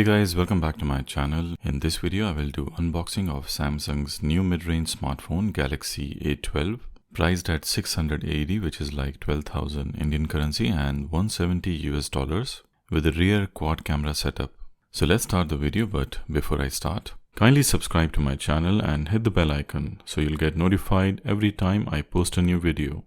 Hey guys, welcome back to my channel. In this video, I will do unboxing of Samsung's new mid-range smartphone Galaxy A12, priced at 600 AED, which is like 12,000 Indian currency and $170 with a rear quad camera setup. So let's start the video, but before I start, kindly subscribe to my channel and hit the bell icon so you'll get notified every time I post a new video.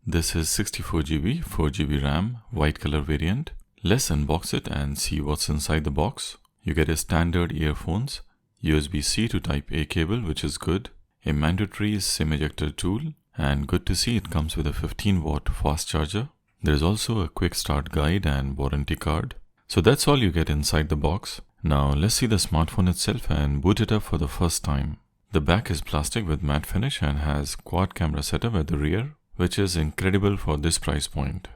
This is 64 GB, 4 GB RAM, white color variant. Let's unbox it and see what's inside the box. You get a standard earphones, USB-C to Type-A cable, which is good, a mandatory SIM ejector tool, and good to see it comes with a 15-watt fast charger. There's also a quick start guide and warranty card. So that's all you get inside the box. Now let's see the smartphone itself and boot it up for the first time. The back is plastic with matte finish and has quad camera setup at the rear, which is incredible for this price point.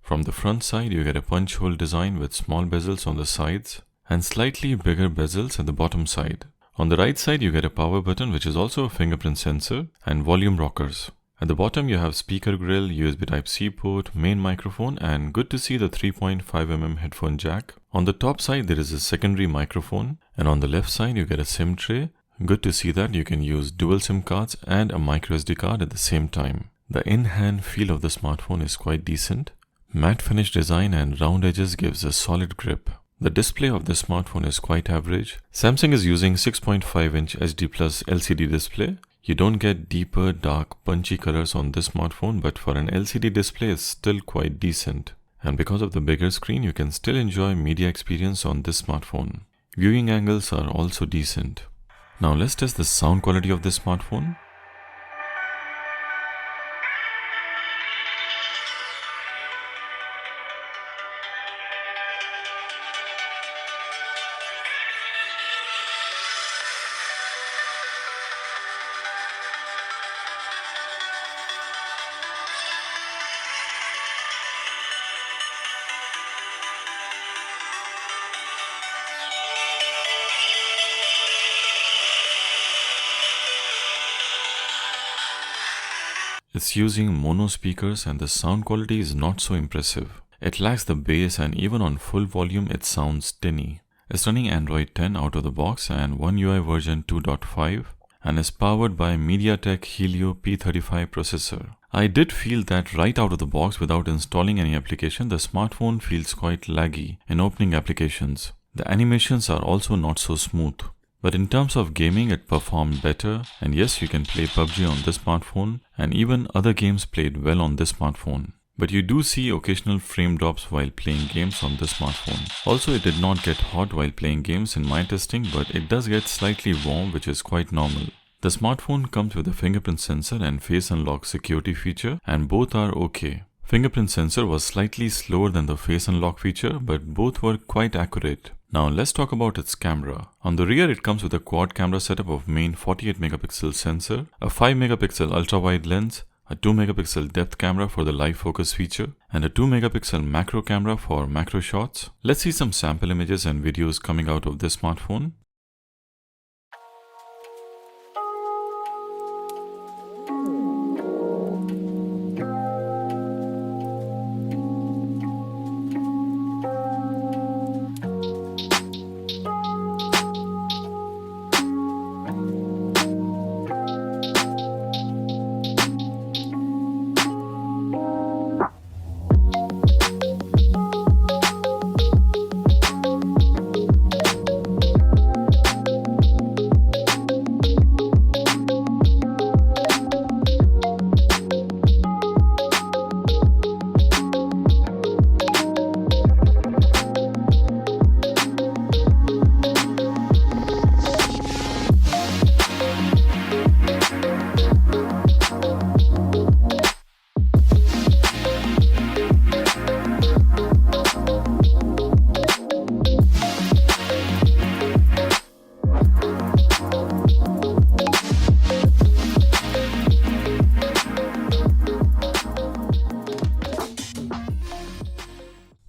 From the front side, you get a punch hole design with small bezels on the sides and slightly bigger bezels at the bottom side. On the right side, you get a power button, which is also a fingerprint sensor, and volume rockers. At the bottom, you have speaker grill, USB Type-C port, main microphone, and good to see the 3.5mm headphone jack. On the top side, there is a secondary microphone, and on the left side, you get a SIM tray. Good to see that you can use dual SIM cards and a microSD card at the same time. The in-hand feel of the smartphone is quite decent. Matte finish design and round edges gives a solid grip. The display of this smartphone is quite average. Samsung is using 6.5-inch HD+ LCD display. You don't get deeper, dark, punchy colors on this smartphone, but for an LCD display, it's still quite decent. And because of the bigger screen, you can still enjoy media experience on this smartphone. Viewing angles are also decent. Now let's test the sound quality of this smartphone. It's using mono speakers and the sound quality is not so impressive. It lacks the bass and even on full volume it sounds tinny. It's running Android 10 out of the box and One UI version 2.5 and is powered by MediaTek Helio P35 processor. I did feel that right out of the box without installing any application, the smartphone feels quite laggy in opening applications. The animations are also not so smooth. But in terms of gaming, it performed better, and yes, you can play PUBG on this smartphone, and even other games played well on this smartphone. But you do see occasional frame drops while playing games on this smartphone. Also, it did not get hot while playing games in my testing, but it does get slightly warm, which is quite normal. The smartphone comes with a fingerprint sensor and face unlock security feature, and both are okay. Fingerprint sensor was slightly slower than the face unlock feature, but both were quite accurate. Now let's talk about its camera. On the rear, it comes with a quad camera setup of main 48MP sensor, a 5MP ultra-wide lens, a 2MP depth camera for the live focus feature, and a 2MP macro camera for macro shots. Let's see some sample images and videos coming out of this smartphone.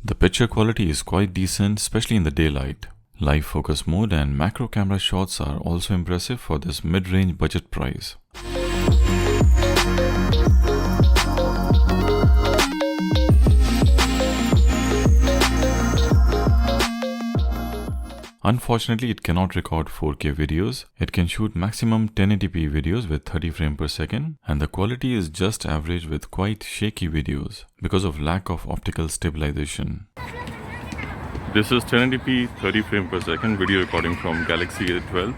The picture quality is quite decent, especially in the daylight. Live focus mode and macro camera shots are also impressive for this mid-range budget price. Unfortunately, it cannot record 4K videos. It can shoot maximum 1080p videos with 30 frames per second, and the quality is just average with quite shaky videos because of lack of optical stabilization. This is 1080p 30 frames per second video recording from Galaxy A12.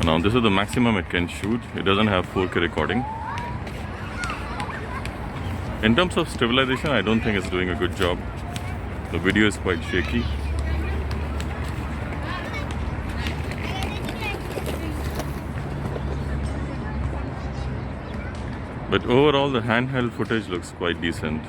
Now this is the maximum it can shoot. It doesn't have 4K recording. In terms of stabilization, I don't think it's doing a good job. The video is quite shaky. But overall, the handheld footage looks quite decent.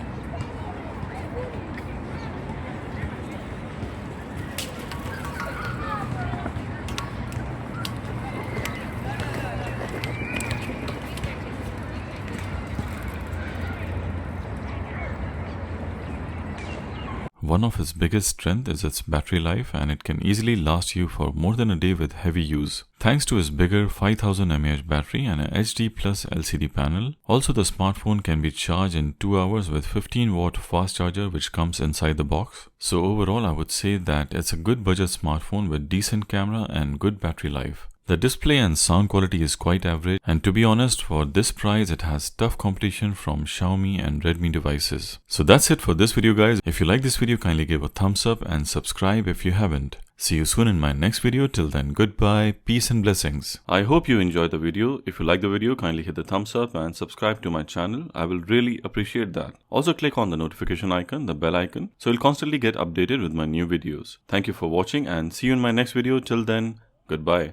One of its biggest strengths is its battery life, and it can easily last you for more than a day with heavy use. Thanks to its bigger 5000 mAh battery and an HD Plus LCD panel. Also, the smartphone can be charged in 2 hours with 15-watt fast charger which comes inside the box. So overall, I would say that it's a good budget smartphone with decent camera and good battery life. The display and sound quality is quite average, and to be honest, for this price it has tough competition from Xiaomi and Redmi devices. So that's it for this video, guys. If you like this video, kindly give a thumbs up and subscribe if you haven't. See you soon in my next video. Till then, goodbye, peace and blessings. I hope you enjoyed the video. If you like the video, kindly hit the thumbs up and subscribe to my channel. I will really appreciate that. Also click on the notification icon, the bell icon, so you'll constantly get updated with my new videos. Thank you for watching and see you in my next video. Till then, goodbye.